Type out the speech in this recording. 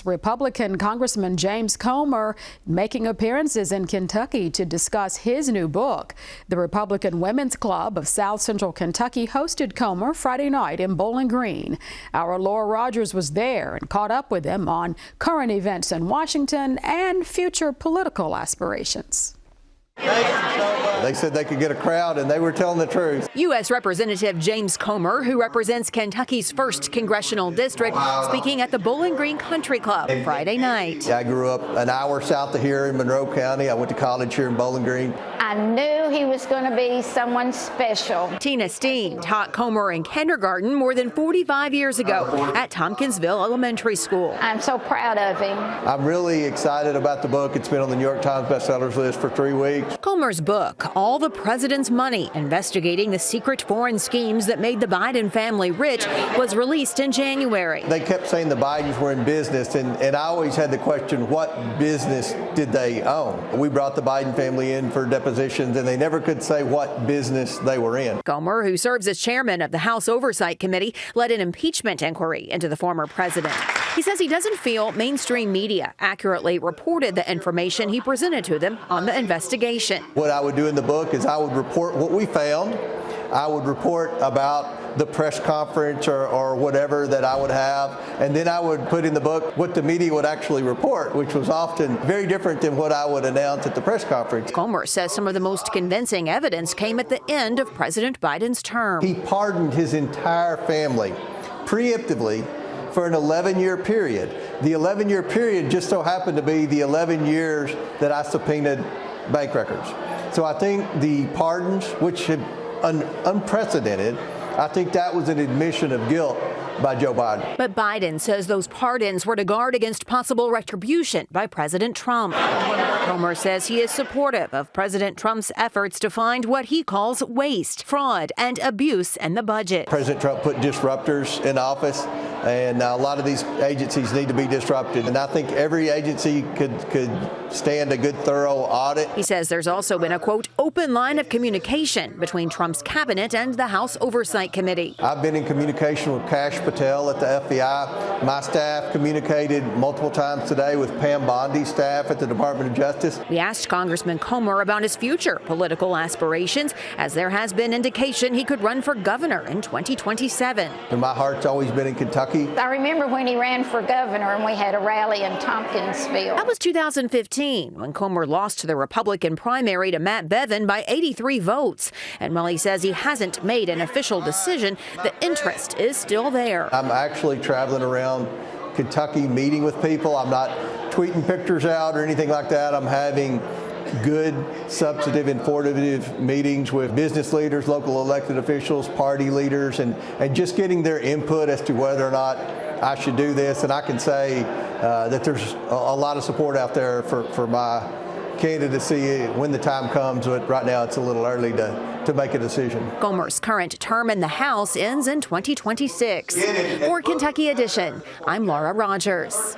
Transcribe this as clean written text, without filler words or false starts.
Republican Congressman James Comer making appearances in Kentucky to discuss his new book. The Republican Women's Club of South Central Kentucky hosted Comer Friday night in Bowling Green. Our Laura Rogers was there and caught up with him on current events in Washington and future political aspirations. They said they could get a crowd, and they were telling the truth. U.S. Representative James Comer, who represents Kentucky's 1st Congressional District, speaking at the Bowling Green Country Club Friday night. I grew up an hour south of here in Monroe County. I went to college here in Bowling Green. I knew he was going to be someone special. Tina Steen taught Comer in kindergarten more than 45 years ago at Tompkinsville Elementary School. I'm so proud of him. I'm really excited about the book. It's been on the New York Times bestsellers list for 3 weeks. Comer's book, All the President's Money, investigating the secret foreign schemes that made the Biden family rich, was released in January. They kept saying the Bidens were in business, and I always had the question, what business did they own? We brought the Biden family in for depositions, and they never could say what business they were in. Comer, who serves as chairman of the House Oversight Committee, led an impeachment inquiry into the former president. He says he doesn't feel mainstream media accurately reported the information he presented to them on the investigation. What I would do in the book is I would report what we found. I would report about the press conference or whatever that I would have, and then I would put in the book what the media would actually report, which was often very different than what I would announce at the press conference. Comer says some of the most convincing evidence came at the end of President Biden's term. He pardoned his entire family preemptively for an 11-year period. The 11-year period just so happened to be the 11 years that I subpoenaed bank records. So I think the pardons, which have unprecedented, I think that was an admission of guilt by Joe Biden. But Biden says those pardons were to guard against possible retribution by President Trump. Comer says he is supportive of President Trump's efforts to find what he calls waste, fraud, and abuse in the budget. President Trump put disruptors in office, and a lot of these agencies need to be disrupted. And I think every agency could stand a good, thorough audit. He says there's also been a, quote, open line of communication between Trump's cabinet and the House Oversight Committee. I've been in communication with Kash Patel at the FBI. My staff communicated multiple times today with Pam Bondi's staff at the Department of Justice. We asked Congressman Comer about his future political aspirations, as there has been indication he could run for governor in 2027. And my heart's always been in Kentucky. I remember when he ran for governor and we had a rally in Tompkinsville. That was 2015 when Comer lost to the Republican primary to Matt Bevin by 83 votes. And while he says he hasn't made an official decision, the interest is still there. I'm actually traveling around Kentucky meeting with people. I'm not tweeting pictures out or anything like that. I'm having good, substantive, informative meetings with business leaders, local elected officials, party leaders, and just getting their input as to whether or not I should do this. And I can say that there's a lot of support out there for my candidacy when the time comes, but right now it's a little early to make a decision. Comer's current term in the House ends in 2026. For Kentucky Edition, I'm Laura Rogers.